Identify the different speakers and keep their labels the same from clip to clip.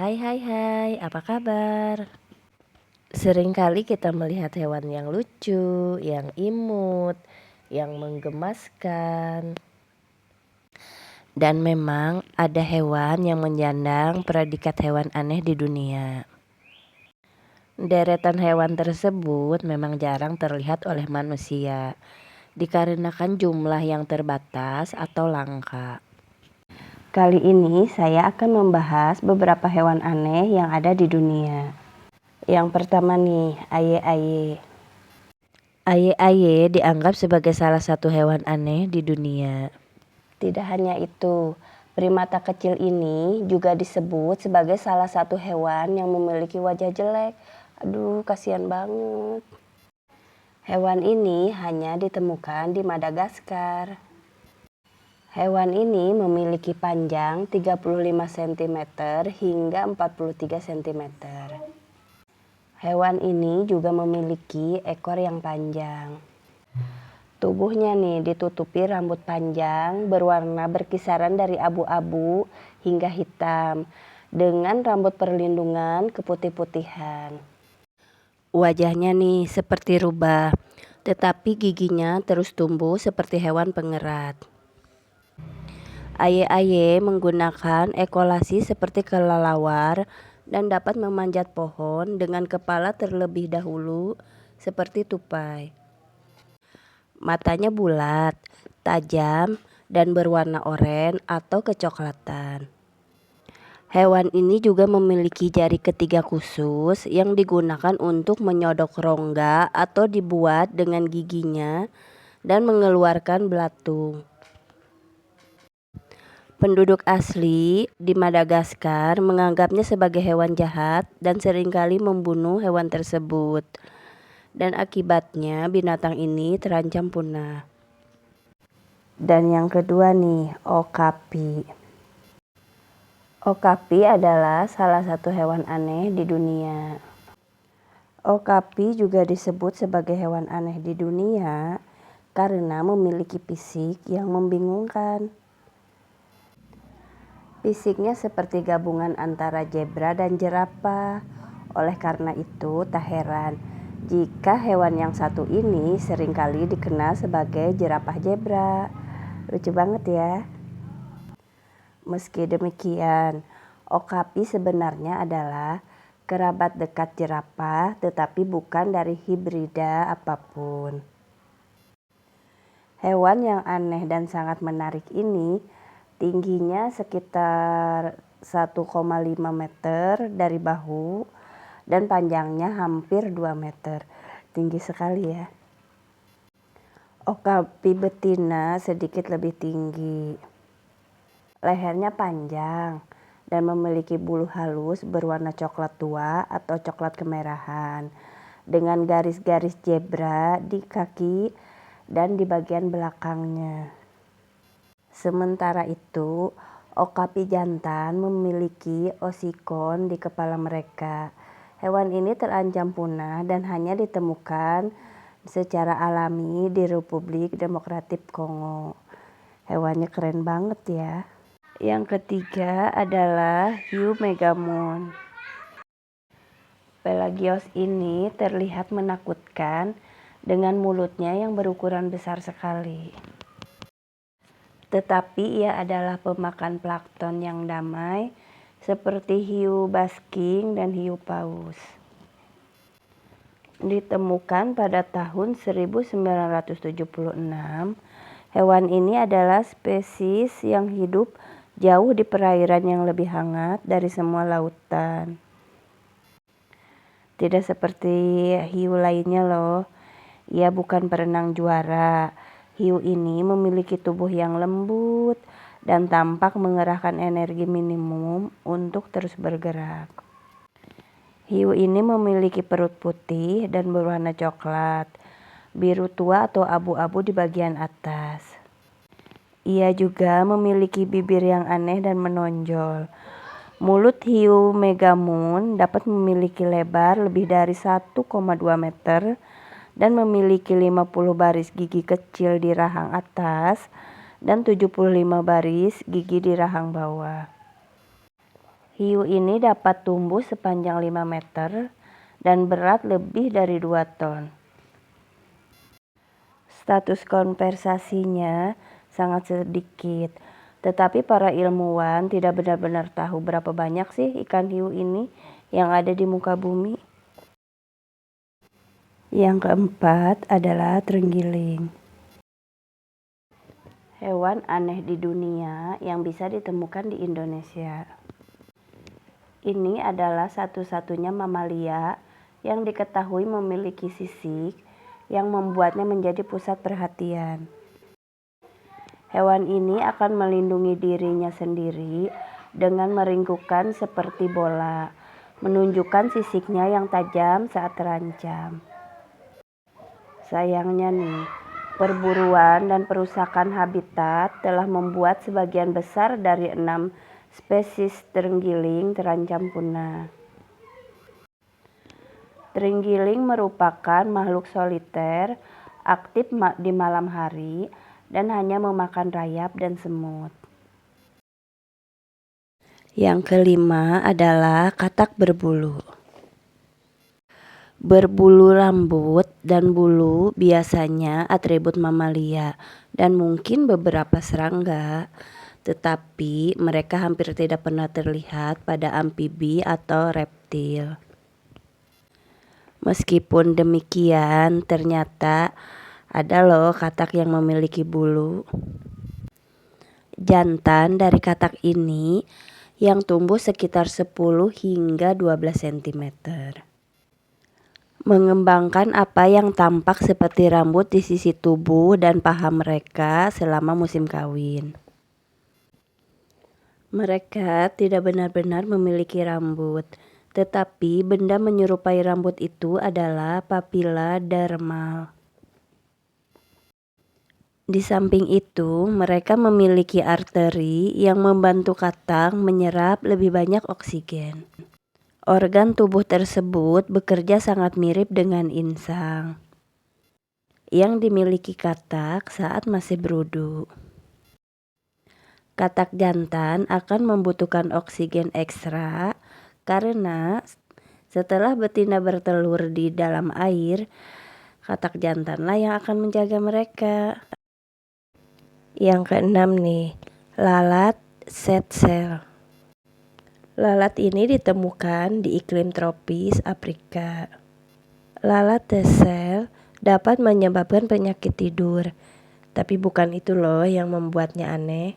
Speaker 1: Hai, apa kabar? Seringkali kita melihat hewan yang lucu, yang imut, yang menggemaskan. Dan memang ada hewan yang menyandang predikat hewan aneh di dunia. Deretan hewan tersebut memang jarang terlihat oleh manusia, dikarenakan jumlah yang terbatas atau langka. Kali ini saya akan membahas beberapa hewan aneh yang ada di dunia. Yang pertama nih, aye-aye. Aye-aye dianggap sebagai salah satu hewan aneh di dunia. Tidak hanya itu, primata kecil ini juga disebut sebagai salah satu hewan yang memiliki wajah jelek. Aduh, kasihan banget. Hewan ini hanya ditemukan di Madagaskar. Hewan ini memiliki panjang 35 cm hingga 43 cm. Hewan ini juga memiliki ekor yang panjang. Tubuhnya nih ditutupi rambut panjang berwarna berkisaran dari abu-abu hingga hitam dengan rambut perlindungan keputih-putihan. Wajahnya nih seperti rubah, tetapi giginya terus tumbuh seperti hewan pengerat. Aye-aye menggunakan ekolasi seperti kelelawar dan dapat memanjat pohon dengan kepala terlebih dahulu seperti tupai. Matanya bulat, tajam, dan berwarna oranye atau kecoklatan. Hewan ini juga memiliki jari ketiga khusus yang digunakan untuk menyodok rongga atau dibuat dengan giginya dan mengeluarkan belatung. Penduduk asli di Madagaskar menganggapnya sebagai hewan jahat dan seringkali membunuh hewan tersebut. Dan akibatnya binatang ini terancam punah. Dan yang kedua nih, okapi. Okapi adalah salah satu hewan aneh di dunia. Okapi juga disebut sebagai hewan aneh di dunia karena memiliki fisik yang membingungkan. Fisiknya seperti gabungan antara zebra dan jerapah. Oleh karena itu, tak heran jika hewan yang satu ini seringkali dikenal sebagai jerapah zebra. Lucu banget ya. Meski demikian, okapi sebenarnya adalah kerabat dekat jerapah, tetapi bukan dari hibrida apapun. Hewan yang aneh dan sangat menarik ini tingginya sekitar 1,5 meter dari bahu dan panjangnya hampir 2 meter. Tinggi sekali ya. Okapi betina sedikit lebih tinggi. Lehernya panjang dan memiliki bulu halus berwarna coklat tua atau coklat kemerahan dengan garis-garis zebra di kaki dan di bagian belakangnya. Sementara itu, okapi jantan memiliki osikon di kepala mereka. Hewan ini terancam punah dan hanya ditemukan secara alami di Republik Demokratik Kongo. Hewannya keren banget ya. Yang ketiga adalah hiu megamon. Pelagios ini terlihat menakutkan dengan mulutnya yang berukuran besar sekali. Tetapi ia adalah pemakan plankton yang damai seperti hiu basking dan hiu paus. Ditemukan pada tahun 1976, hewan ini adalah spesies yang hidup jauh di perairan yang lebih hangat dari semua lautan. Tidak seperti hiu lainnya loh, ia bukan perenang juara. Hiu ini memiliki tubuh yang lembut dan tampak mengerahkan energi minimum untuk terus bergerak. Hiu ini memiliki perut putih dan berwarna coklat, biru tua atau abu-abu di bagian atas. Ia juga memiliki bibir yang aneh dan menonjol. Mulut hiu megamon dapat memiliki lebar lebih dari 1,2 meter dan memiliki 50 baris gigi kecil di rahang atas dan 75 baris gigi di rahang bawah. Hiu ini dapat tumbuh sepanjang 5 meter dan berat lebih dari 2 ton. Status konservasinya sangat sedikit, tetapi para ilmuwan tidak benar-benar tahu berapa banyak sih ikan hiu ini yang ada di muka bumi. Yang keempat adalah terenggiling. Hewan aneh di dunia yang bisa ditemukan di Indonesia. Ini adalah satu-satunya mamalia yang diketahui memiliki sisik yang membuatnya menjadi pusat perhatian. Hewan ini akan melindungi dirinya sendiri dengan meringkukkan seperti bola, menunjukkan sisiknya yang tajam saat terancam. Sayangnya nih, perburuan dan perusakan habitat telah membuat sebagian besar dari 6 spesies terenggiling terancam punah. Terenggiling merupakan makhluk soliter, aktif di malam hari, dan hanya memakan rayap dan semut. Yang kelima adalah katak berbulu. Berbulu rambut dan bulu biasanya atribut mamalia dan mungkin beberapa serangga, tetapi mereka hampir tidak pernah terlihat pada amfibi atau reptil. Meskipun demikian, ternyata ada loh katak yang memiliki bulu. Jantan dari katak ini yang tumbuh sekitar 10 hingga 12 cm. Mengembangkan apa yang tampak seperti rambut di sisi tubuh dan paha mereka selama musim kawin. Mereka tidak benar-benar memiliki rambut, tetapi benda menyerupai rambut itu adalah papilla dermal. Di samping itu, mereka memiliki arteri yang membantu katak menyerap lebih banyak oksigen. Organ tubuh tersebut bekerja sangat mirip dengan insang yang dimiliki katak saat masih berudu. Katak jantan akan membutuhkan oksigen ekstra karena setelah betina bertelur di dalam air, katak jantanlah yang akan menjaga mereka. Yang keenam nih, lalat setsel. Lalat ini ditemukan di iklim tropis Afrika. Lalat setsel dapat menyebabkan penyakit tidur, tapi bukan itu loh yang membuatnya aneh.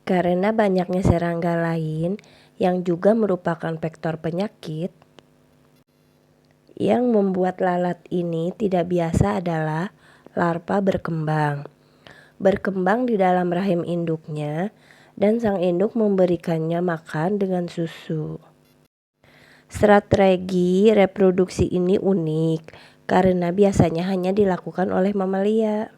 Speaker 1: Karena banyaknya serangga lain yang juga merupakan vektor penyakit, yang membuat lalat ini tidak biasa adalah larva berkembang. Berkembang di dalam rahim induknya dan sang induk memberikannya makan dengan susu. Strategi reproduksi ini unik karena biasanya hanya dilakukan oleh mamalia.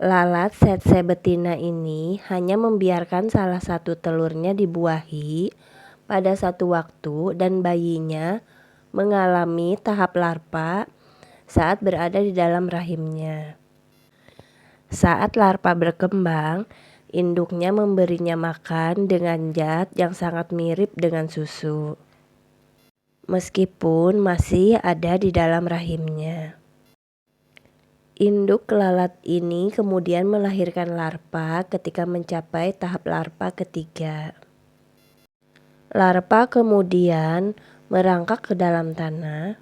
Speaker 1: Lalat tsetse betina ini hanya membiarkan salah satu telurnya dibuahi pada satu waktu dan bayinya mengalami tahap larva saat berada di dalam rahimnya. Saat larva berkembang, induknya memberinya makan dengan zat yang sangat mirip dengan susu, meskipun masih ada di dalam rahimnya. Induk lalat ini kemudian melahirkan larva ketika mencapai tahap larva ketiga. Larva kemudian merangkak ke dalam tanah,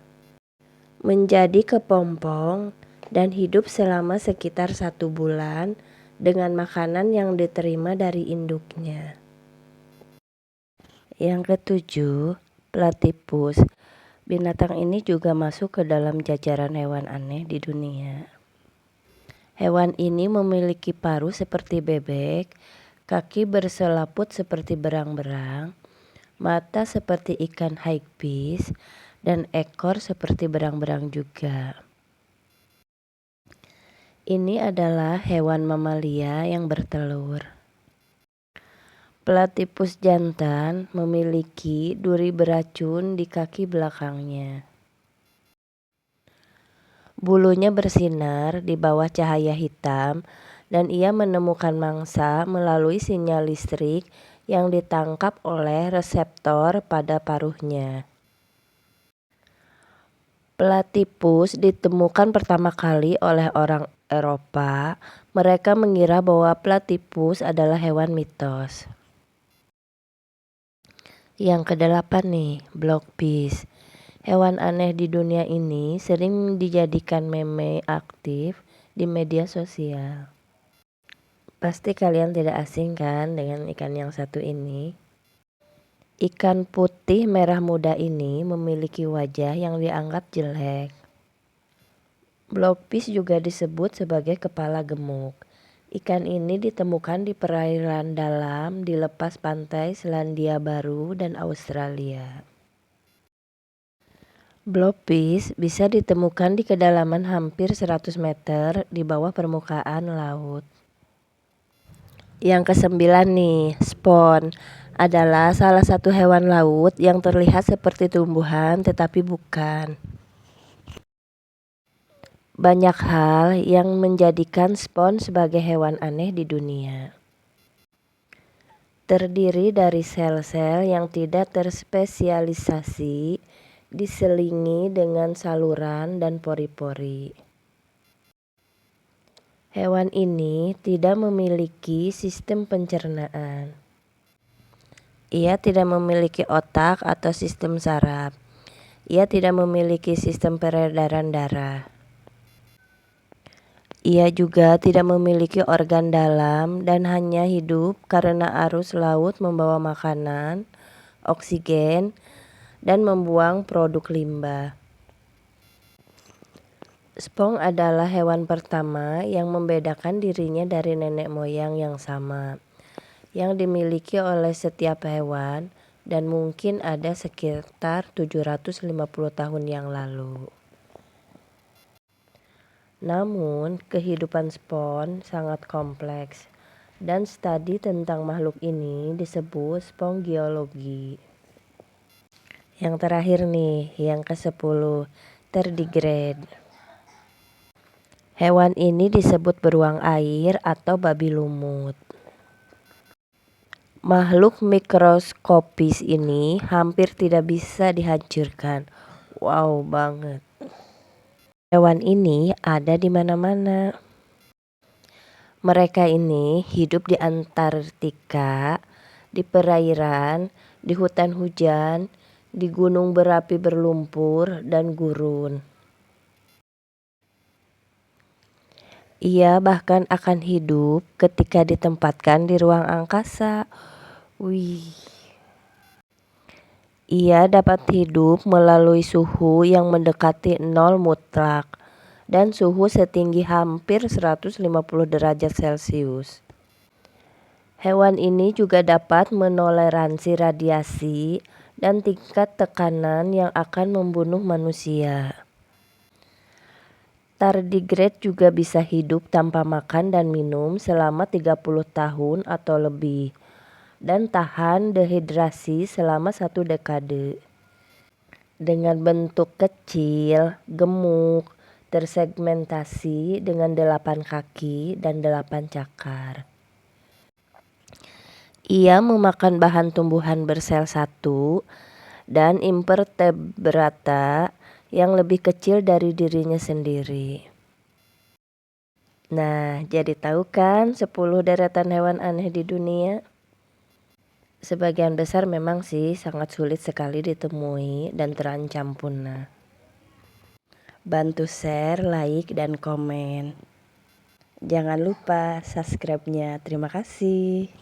Speaker 1: menjadi kepompong, dan hidup selama sekitar 1 bulan dengan makanan yang diterima dari induknya. Yang ketujuh, platypus. Binatang ini juga masuk ke dalam jajaran hewan aneh di dunia. Hewan ini memiliki paruh seperti bebek, kaki berselaput seperti berang-berang, mata seperti ikan hagfish, dan ekor seperti berang-berang juga. Ini adalah hewan mamalia yang bertelur. Platypus jantan memiliki duri beracun di kaki belakangnya. Bulunya bersinar di bawah cahaya hitam dan ia menemukan mangsa melalui sinyal listrik yang ditangkap oleh reseptor pada paruhnya. Platypus ditemukan pertama kali oleh orang Eropa. Mereka mengira bahwa platypus adalah hewan mitos. Yang kedelapan nih, blobfish. Hewan aneh di dunia ini sering dijadikan meme aktif di media sosial. Pasti kalian tidak asing kan dengan ikan yang satu ini? Ikan putih merah muda ini memiliki wajah yang dianggap jelek. Blobfish juga disebut sebagai kepala gemuk. Ikan ini ditemukan di perairan dalam di lepas pantai Selandia Baru dan Australia. Blobfish bisa ditemukan di kedalaman hampir 100 meter di bawah permukaan laut. Yang kesembilan nih, spon adalah salah satu hewan laut yang terlihat seperti tumbuhan tetapi bukan. Banyak hal yang menjadikan spon sebagai hewan aneh di dunia. Terdiri dari sel-sel yang tidak terspesialisasi, diselingi dengan saluran dan pori-pori. Hewan ini tidak memiliki sistem pencernaan. Ia tidak memiliki otak atau sistem saraf. Ia tidak memiliki sistem peredaran darah. Ia juga tidak memiliki organ dalam dan hanya hidup karena arus laut membawa makanan, oksigen, dan membuang produk limbah. Spong adalah hewan pertama yang membedakan dirinya dari nenek moyang yang sama, yang dimiliki oleh setiap hewan dan mungkin ada sekitar 750 tahun yang lalu. Namun, kehidupan spon sangat kompleks dan studi tentang makhluk ini disebut spongiologi. Yang terakhir nih, yang ke-10, tardigrade. Hewan ini disebut beruang air atau babi lumut. Makhluk mikroskopis ini hampir tidak bisa dihancurkan. Wow banget. Hewan ini ada di mana-mana. Mereka ini hidup di Antartika, di perairan, di hutan hujan, di gunung berapi berlumpur, dan gurun. Ia bahkan akan hidup ketika ditempatkan di ruang angkasa. Wih. Ia dapat hidup melalui suhu yang mendekati 0 mutlak dan suhu setinggi hampir 150 derajat Celcius. Hewan ini juga dapat menoleransi radiasi dan tingkat tekanan yang akan membunuh manusia. Tardigrade juga bisa hidup tanpa makan dan minum selama 30 tahun atau lebih dan tahan dehidrasi selama 1 dekade. Dengan bentuk kecil, gemuk, tersegmentasi dengan 8 kaki dan 8 cakar. Ia memakan bahan tumbuhan bersel satu dan invertebrata yang lebih kecil dari dirinya sendiri. Nah, jadi tahu kan 10 deretan hewan aneh di dunia? Sebagian besar memang sih sangat sulit sekali ditemui dan terancam punah. Bantu share, like, dan komen. Jangan lupa subscribe-nya. Terima kasih.